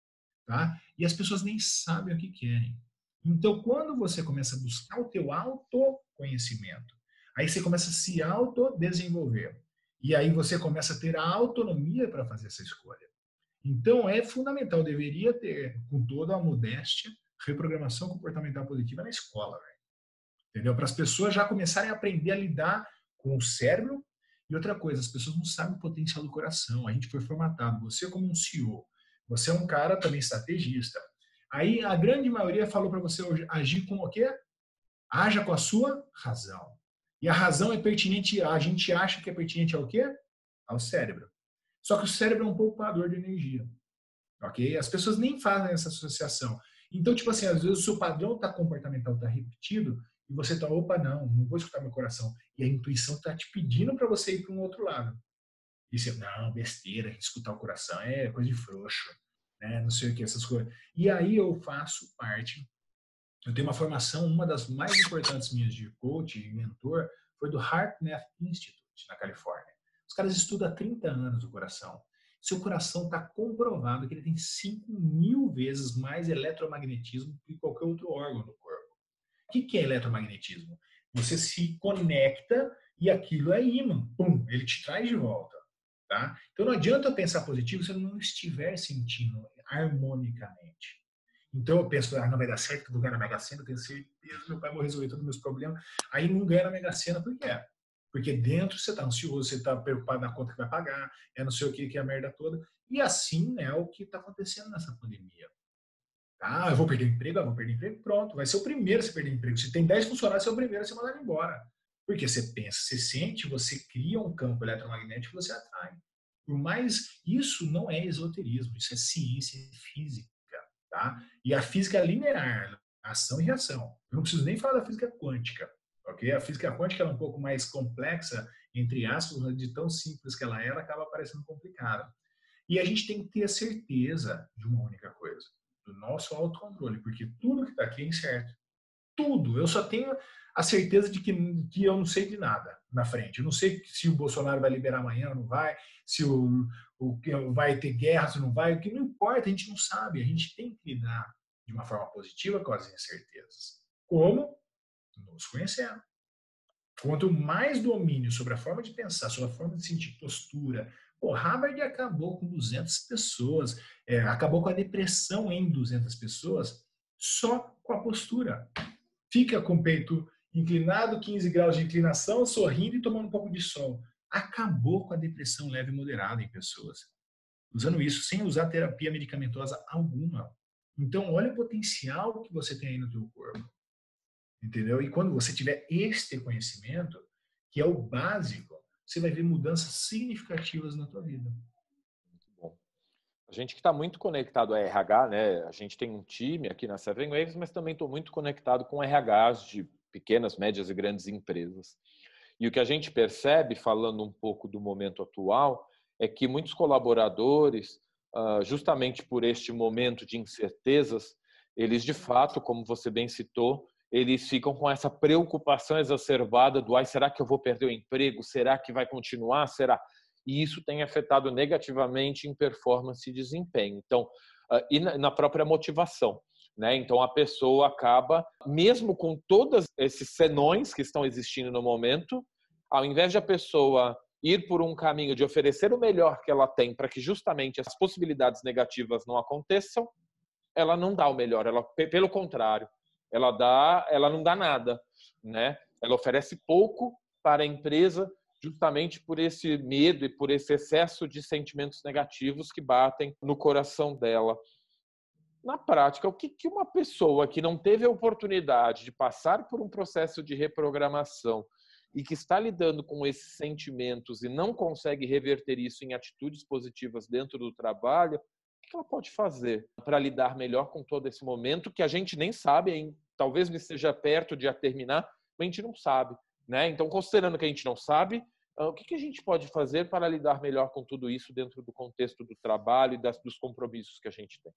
Tá? E as pessoas nem sabem o que querem. Então, quando você começa a buscar o teu autoconhecimento, aí você começa a se autodesenvolver. E aí você começa a ter a autonomia para fazer essa escolha. Então, é fundamental, deveria ter, com toda a modéstia, reprogramação comportamental positiva na escola. Véio. Entendeu? Para as pessoas já começarem a aprender a lidar com o cérebro E outra coisa, as pessoas não sabem o potencial do coração. A gente foi formatado. Você como um CEO, você é um cara também estrategista. Aí a grande maioria falou para você hoje agir com o quê? Haja com a sua razão. E a razão é pertinente, a gente acha que é pertinente ao quê? Ao cérebro. Só que o cérebro é um poupador de energia. Ok? As pessoas nem fazem essa associação. Então, tipo assim, às vezes o seu padrão comportamental está repetido e você está, opa, não vou escutar meu coração. E a intuição está te pedindo para você ir para um outro lado. E você, não, besteira, escutar o coração é coisa de frouxo, né? Não sei o que, essas coisas. E aí eu faço parte, eu tenho uma formação, uma das mais importantes minhas de coach e mentor foi do HeartMath Institute, na Califórnia. Os caras estudam há 30 anos o coração. Seu coração está comprovado que ele tem 5.000 vezes mais eletromagnetismo que qualquer outro órgão do corpo. O que é eletromagnetismo? Você se conecta e aquilo é ímã. Pum, ele te traz de volta. Tá? Então não adianta pensar positivo se eu não estiver sentindo harmonicamente. Então eu penso, não vai dar certo, que eu vou ganhar na Mega Sena, eu tenho certeza, meu pai vai resolver todos os meus problemas. Aí não ganha na Mega Sena, por quê? Porque dentro você está ansioso, você está preocupado na conta que vai pagar, não sei o que é a merda toda. E assim é o que está acontecendo nessa pandemia. Ah, eu vou perder emprego, pronto. Vai ser o primeiro a se perder emprego. Se tem 10 funcionários, você é o primeiro a ser mandado embora. Porque você pensa, você sente, você cria um campo eletromagnético e você atrai. Por mais, isso não é esoterismo, isso é ciência física. Tá? E a física é linear, ação e reação. Eu não preciso nem falar da física quântica. Okay? A física quântica é um pouco mais complexa, entre aspas, mas de tão simples que ela é, ela acaba parecendo complicada. E a gente tem que ter a certeza de uma única coisa, do nosso autocontrole, porque tudo que está aqui é incerto. Tudo. Eu só tenho a certeza de que eu não sei de nada na frente. Eu não sei se o Bolsonaro vai liberar amanhã ou não vai, se vai ter guerra, se não vai. O que não importa, a gente não sabe. A gente tem que lidar de uma forma positiva com as incertezas. Como? Nos conhecendo. Quanto mais domínio sobre a forma de pensar, sobre a forma de sentir postura. O Harvard acabou com 200 pessoas, acabou com a depressão em 200 pessoas só com a postura. Fica com o peito inclinado, 15 graus de inclinação, sorrindo e tomando um pouco de sol. Acabou com a depressão leve e moderada em pessoas. Usando isso sem usar terapia medicamentosa alguma. Então, olha o potencial que você tem aí no teu corpo. Entendeu? E quando você tiver este conhecimento, que é o básico, você vai ver mudanças significativas na tua vida. Muito bom. A gente que está muito conectado a RH, né? A gente tem um time aqui na Seven Waves, mas também estou muito conectado com RHs de pequenas, médias e grandes empresas. E o que a gente percebe, falando um pouco do momento atual, é que muitos colaboradores, justamente por este momento de incertezas, eles de fato, como você bem citou, eles ficam com essa preocupação exacerbada do será que eu vou perder o emprego? Será que vai continuar? Será? E isso tem afetado negativamente em performance e desempenho. Então, e na própria motivação. Né? Então, a pessoa acaba, mesmo com todos esses senões que estão existindo no momento, ao invés de a pessoa ir por um caminho de oferecer o melhor que ela tem para que justamente as possibilidades negativas não aconteçam, ela não dá o melhor, pelo contrário, ela não dá nada, né? Ela oferece pouco para a empresa justamente por esse medo e por esse excesso de sentimentos negativos que batem no coração dela. Na prática, o que uma pessoa que não teve a oportunidade de passar por um processo de reprogramação e que está lidando com esses sentimentos e não consegue reverter isso em atitudes positivas dentro do trabalho, o que ela pode fazer para lidar melhor com todo esse momento que a gente nem sabe, hein? Talvez não esteja perto de terminar, mas a gente não sabe, né? Então, considerando que a gente não sabe, o que a gente pode fazer para lidar melhor com tudo isso dentro do contexto do trabalho e dos compromissos que a gente tem?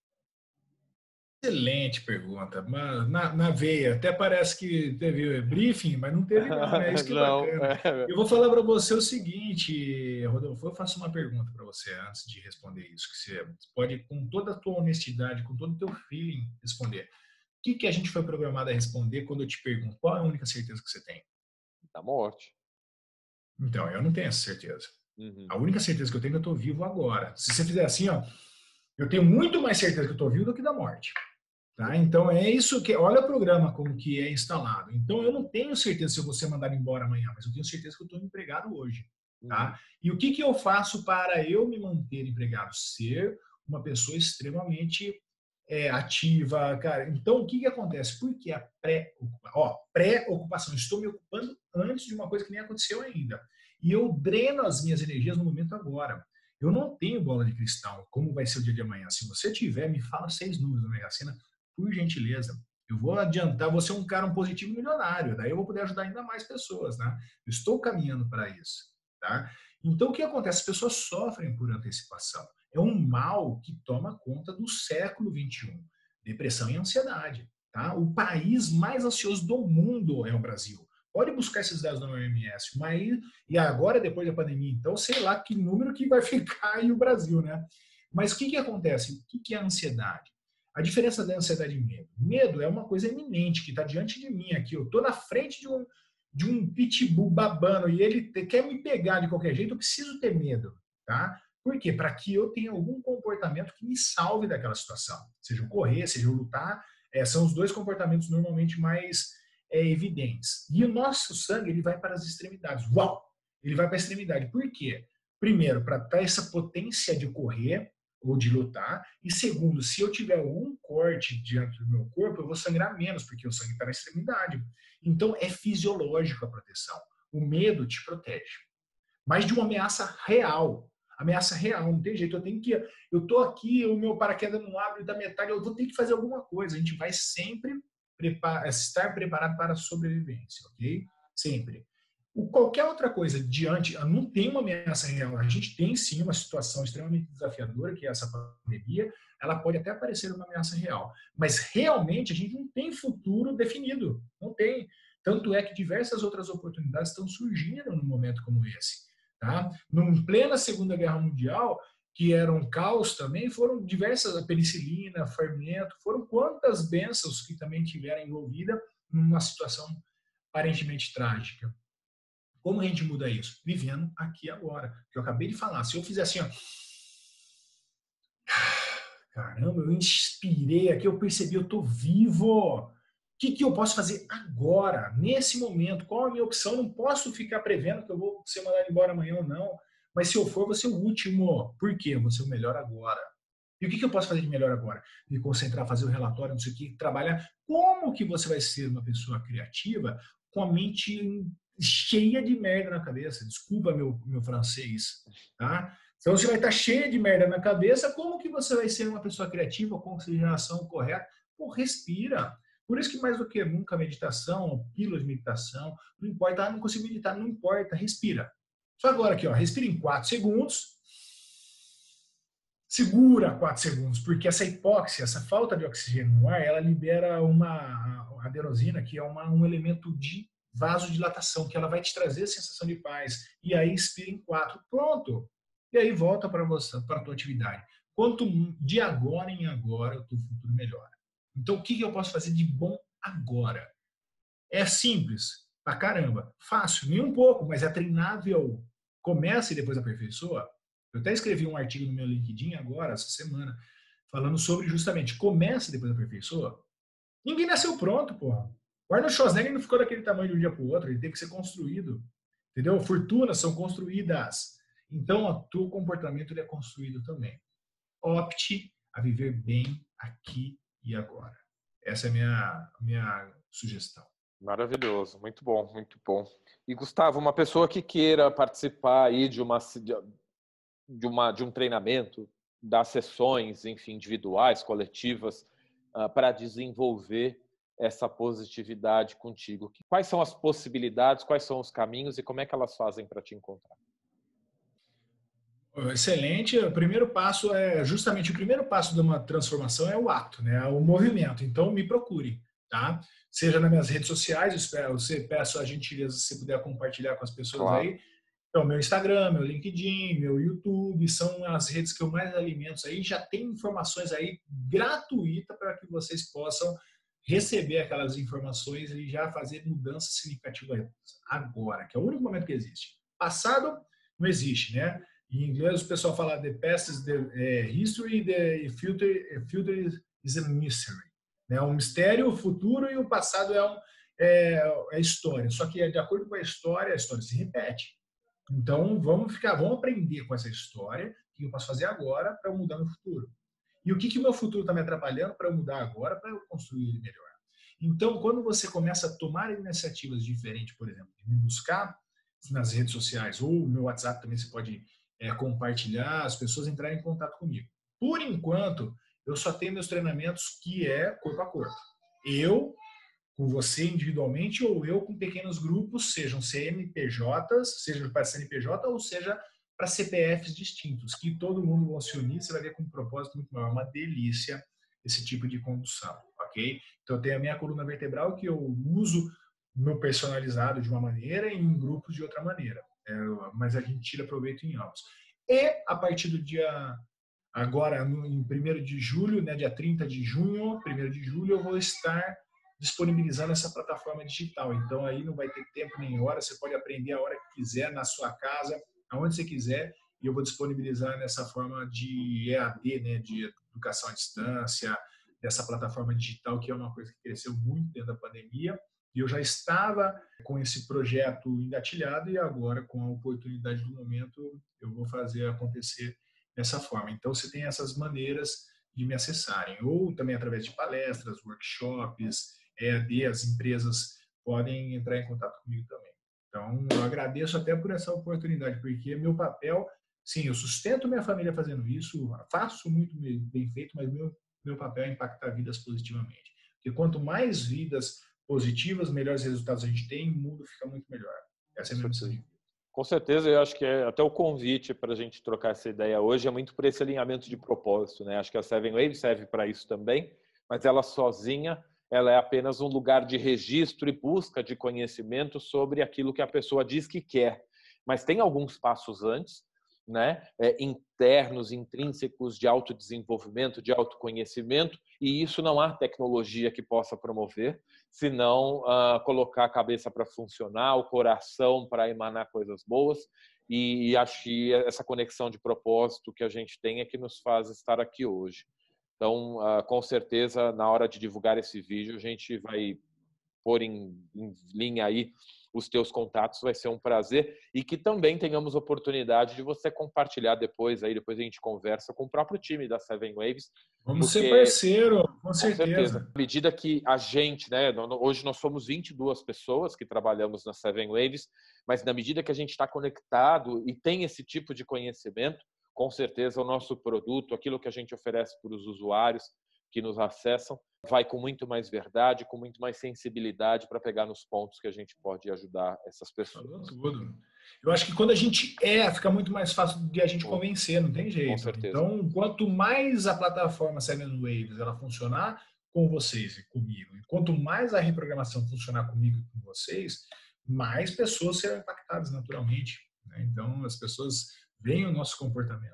Excelente pergunta, mas na veia. Até parece que teve briefing, mas não teve não, é isso que é Não, bacana. Eu vou falar para você o seguinte, Rodolfo, eu faço uma pergunta para você antes de responder isso, que você pode, com toda a tua honestidade, com todo o teu feeling, responder. O que a gente foi programado a responder quando eu te pergunto qual é a única certeza que você tem? Da morte. Então, eu não tenho essa certeza. Uhum. A única certeza que eu tenho é que eu estou vivo agora. Se você fizer assim, ó, eu tenho muito mais certeza que eu estou vivo do que da morte. Tá? Então é isso que, olha o programa como que é instalado. Então eu não tenho certeza se eu vou ser mandado embora amanhã, mas eu tenho certeza que eu estou empregado hoje. Tá? E o que eu faço para eu me manter empregado? Ser uma pessoa extremamente ativa, cara. Então, o que acontece? Porque a pré-ocupação, estou me ocupando antes de uma coisa que nem aconteceu ainda. E eu dreno as minhas energias no momento agora. Eu não tenho bola de cristal, como vai ser o dia de amanhã. Se você tiver, me fala 6 números da Mega Sena, por gentileza. Eu vou adiantar, vou ser um cara positivo milionário, daí eu vou poder ajudar ainda mais pessoas, né? Eu estou caminhando para isso, tá? Então, o que acontece? As pessoas sofrem por antecipação. É um mal que toma conta do século XXI. Depressão e ansiedade. Tá? O país mais ansioso do mundo é o Brasil. Pode buscar esses dados na OMS. Mas, e agora, depois da pandemia, então, sei lá que número que vai ficar aí o Brasil, né? Mas o que acontece? O que é a ansiedade? A diferença da ansiedade e medo. Medo é uma coisa eminente que está diante de mim aqui. Eu estou na frente de um pitbull babando e ele quer me pegar de qualquer jeito, eu preciso ter medo, tá? Por quê? Para que eu tenha algum comportamento que me salve daquela situação. Seja eu correr, seja eu lutar, são os dois comportamentos normalmente mais evidentes. E o nosso sangue, ele vai para as extremidades. Uau! Ele vai para a extremidade. Por quê? Primeiro, para ter essa potência de correr ou de lutar. E segundo, se eu tiver algum corte diante do meu corpo, eu vou sangrar menos, porque o sangue está na extremidade. Então, é fisiológico a proteção. O medo te protege. Mas de uma ameaça real. Ameaça real, não tem jeito. Eu tô aqui, o meu paraquedas não abre da metade, eu vou ter que fazer alguma coisa. A gente vai sempre estar preparado para a sobrevivência, ok? Sempre. Qualquer outra coisa diante, não tem uma ameaça real. A gente tem sim uma situação extremamente desafiadora, que é essa pandemia. Ela pode até parecer uma ameaça real, mas realmente a gente não tem futuro definido. Não tem. Tanto é que diversas outras oportunidades estão surgindo num momento como esse. Tá? Em plena Segunda Guerra Mundial, que era um caos também, foram diversas, a penicilina, fermento, foram quantas bênçãos que também tiveram envolvida numa situação aparentemente trágica. Como a gente muda isso? Vivendo aqui agora. Que eu acabei de falar. Se eu fizer assim, ó, caramba, eu inspirei aqui, eu percebi, eu tô vivo. O que eu posso fazer agora, nesse momento? Qual a minha opção? Não posso ficar prevendo que eu vou ser mandado embora amanhã ou não. Mas se eu for, vou ser o último. Por quê? Eu vou ser o melhor agora. E o que eu posso fazer de melhor agora? Me concentrar, fazer o relatório, não sei o que, trabalhar. Como que você vai ser uma pessoa criativa com a mente cheia de merda na cabeça? Desculpa meu francês, tá? Então você vai estar cheia de merda na cabeça, como que você vai ser uma pessoa criativa com oxigenação correta? Pô, respira. Por isso que mais do que nunca meditação, pílulas de meditação, não importa, não consigo meditar, não importa, respira. Só agora aqui, ó, respira em 4 segundos. Segura 4 segundos, porque essa hipóxia, essa falta de oxigênio no ar, ela libera uma adenosina, que é um elemento de vasodilatação, que ela vai te trazer a sensação de paz. E aí expira em 4, pronto. E aí volta para você, para a tua atividade. Quanto de agora em agora o teu futuro melhora. Então, o que eu posso fazer de bom agora? É simples, pra caramba. Fácil, nem um pouco, mas é treinável. Começa e depois aperfeiçoa. Eu até escrevi um artigo no meu LinkedIn agora, essa semana, falando sobre justamente começa e depois aperfeiçoa. Ninguém nasceu pronto, porra. O Arnold Schwarzenegger não ficou daquele tamanho de um dia para o outro, ele teve que ser construído. Entendeu? Fortunas são construídas. Então, o teu comportamento ele é construído também. Opte a viver bem aqui e agora. Essa é a minha sugestão. Maravilhoso, muito bom, muito bom. E Gustavo, uma pessoa que queira participar aí de um treinamento, das sessões, enfim, individuais, coletivas, para desenvolver essa positividade contigo. Quais são as possibilidades, quais são os caminhos e como é que elas fazem para te encontrar? Excelente. O primeiro passo justamente o primeiro passo de uma transformação é o ato, né? O movimento. Então me procure, tá? Seja nas minhas redes sociais, eu peço a gentileza se você puder compartilhar com as pessoas Claro. aí. Então, meu Instagram, meu LinkedIn, meu YouTube, são as redes que eu mais alimento aí. Já tem informações aí gratuitas para que vocês possam receber aquelas informações e já fazer mudanças significativas agora, que é o único momento que existe. Passado não existe, né? Em inglês o pessoal fala the past is the history, the future is a mystery. É um mistério, o futuro e o passado é a história. Só que de acordo com a história se repete. Então, vamos aprender com essa história, o que eu posso fazer agora para eu mudar no futuro. E o que o meu futuro está me atrapalhando para eu mudar agora, para eu construir ele melhor. Então, quando você começa a tomar iniciativas diferentes, por exemplo, de me buscar nas redes sociais, ou no meu WhatsApp também você pode compartilhar, as pessoas entrarem em contato comigo. Por enquanto, eu só tenho meus treinamentos que é corpo a corpo. Eu com você individualmente ou eu com pequenos grupos, sejam CNPJs, seja para CNPJ ou seja para CPFs distintos, que todo mundo vai se unir, você vai ver com um propósito muito maior. É uma delícia esse tipo de condução, ok? Então, eu tenho a minha coluna vertebral que eu uso no personalizado de uma maneira e em grupos de outra maneira. Mas a gente tira proveito em ambos. E a partir do dia agora, em 1º de julho, né, dia 30 de junho, 1º de julho, eu vou estar disponibilizando essa plataforma digital. Então, aí não vai ter tempo nem hora, você pode aprender a hora que quiser, na sua casa, aonde você quiser, e eu vou disponibilizar nessa forma de EAD, né, de educação à distância, dessa plataforma digital, que é uma coisa que cresceu muito dentro da pandemia, e eu já estava com esse projeto engatilhado e agora, com a oportunidade do momento, eu vou fazer acontecer dessa forma. Então, você tem essas maneiras de me acessarem, ou também através de palestras, workshops, EAD, as empresas podem entrar em contato comigo também. Então, eu agradeço até por essa oportunidade, porque meu papel, sim, eu sustento minha família fazendo isso, faço muito bem feito, mas meu papel é impactar vidas positivamente. Porque quanto mais vidas positivas, melhores resultados a gente tem, o mundo fica muito melhor. Essa é a minha missão de vida. Com certeza, eu acho que até o convite para a gente trocar essa ideia hoje é muito por esse alinhamento de propósito, né? Acho que a Seven Waves serve para isso também, mas ela sozinha, ela é apenas um lugar de registro e busca de conhecimento sobre aquilo que a pessoa diz que quer. Mas tem alguns passos antes, né? Internos, intrínsecos de autodesenvolvimento, de autoconhecimento, e isso não há tecnologia que possa promover, senão colocar a cabeça para funcionar, o coração para emanar coisas boas, e acho que essa conexão de propósito que a gente tem é que nos faz estar aqui hoje. Então, com certeza, na hora de divulgar esse vídeo, a gente vai pôr em linha aí os teus contatos, vai ser um prazer, e que também tenhamos oportunidade de você compartilhar depois a gente conversa com o próprio time da Seven Waves. Vamos ser parceiro, com certeza. certeza. À medida que a gente, né, hoje nós somos 22 pessoas que trabalhamos na Seven Waves, mas na medida que a gente está conectado e tem esse tipo de conhecimento, com certeza o nosso produto, aquilo que a gente oferece para os usuários que nos acessam, vai com muito mais verdade, com muito mais sensibilidade para pegar nos pontos que a gente pode ajudar essas pessoas. Falou tudo. Eu acho que quando a gente fica muito mais fácil de a gente convencer, não tem jeito. Com certeza. Então, quanto mais a plataforma Seven Waves ela funcionar com vocês e comigo, e quanto mais a reprogramação funcionar comigo e com vocês, mais pessoas serão impactadas naturalmente. Né? Então, as pessoas veem o nosso comportamento.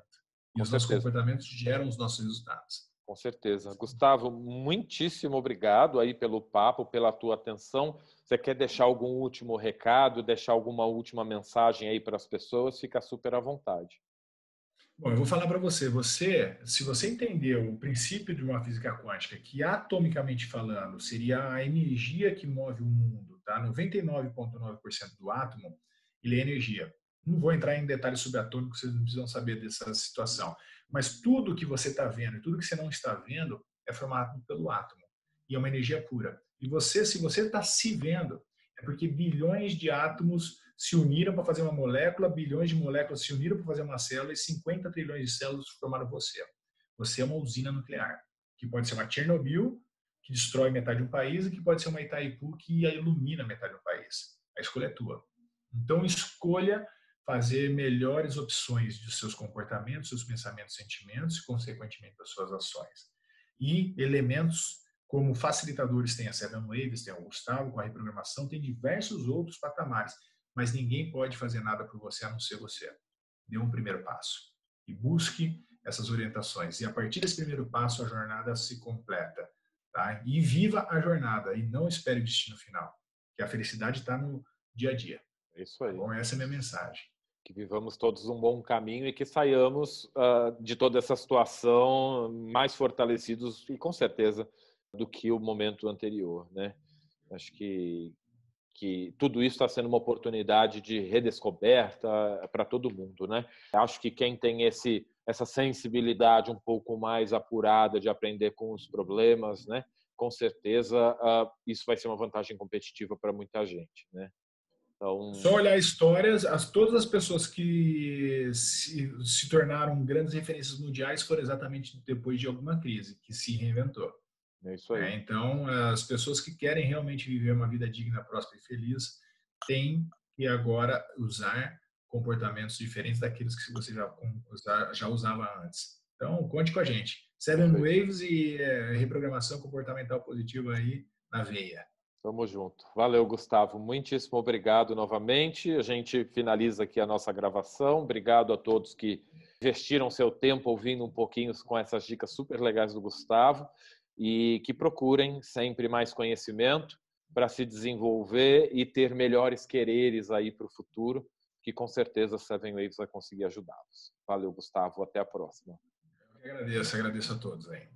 E os nossos comportamentos geram os nossos resultados. Com certeza. Gustavo, muitíssimo obrigado aí pelo papo, pela tua atenção. Você quer deixar algum último recado, deixar alguma última mensagem aí para as pessoas? Fica super à vontade. Bom, eu vou falar para você, se você entendeu o princípio de uma física quântica, que atomicamente falando seria a energia que move o mundo, tá? 99,9% do átomo, ele é energia. Não vou entrar em detalhes subatômicos, vocês não precisam saber dessa situação. Mas tudo que você está vendo e tudo que você não está vendo é formado pelo átomo. E é uma energia pura. E você, se você está se vendo, é porque bilhões de átomos se uniram para fazer uma molécula, bilhões de moléculas se uniram para fazer uma célula e 50 trilhões de células formaram você. Você é uma usina nuclear, que pode ser uma Chernobyl, que destrói metade de um país, e que pode ser uma Itaipu, que ilumina metade do país. A escolha é tua. Então, escolha fazer melhores opções de seus comportamentos, seus pensamentos, sentimentos e, consequentemente, das suas ações. E elementos como facilitadores tem a Seven Waves, tem o Gustavo com a reprogramação, tem diversos outros patamares, mas ninguém pode fazer nada por você a não ser você. Dê um primeiro passo e busque essas orientações. E a partir desse primeiro passo, a jornada se completa. Tá? E viva a jornada e não espere o destino final, que a felicidade está no dia a dia. É isso aí. Tá bom? Essa é a minha mensagem. Que vivamos todos um bom caminho e que saiamos de toda essa situação mais fortalecidos e, com certeza, do que o momento anterior, né? Acho que que tudo isso está sendo uma oportunidade de redescoberta para todo mundo, né? Acho que quem tem essa sensibilidade um pouco mais apurada de aprender com os problemas, né? Com certeza isso vai ser uma vantagem competitiva para muita gente, né? Então, só olhar histórias, todas as pessoas que se tornaram grandes referências mundiais foram exatamente depois de alguma crise, que se reinventou. é isso aí. Então, as pessoas que querem realmente viver uma vida digna, próspera e feliz, têm que agora usar comportamentos diferentes daqueles que você já usava antes. Então, conte com a gente. Seven Perfeito. Waves e reprogramação comportamental positiva aí na veia. Tamo junto. Valeu, Gustavo. Muitíssimo obrigado novamente. A gente finaliza aqui a nossa gravação. Obrigado a todos que investiram seu tempo ouvindo um pouquinho com essas dicas super legais do Gustavo e que procurem sempre mais conhecimento para se desenvolver e ter melhores quereres aí para o futuro, que com certeza a Seven Waves vai conseguir ajudá-los. Valeu, Gustavo. Até a próxima. Eu que agradeço a todos aí.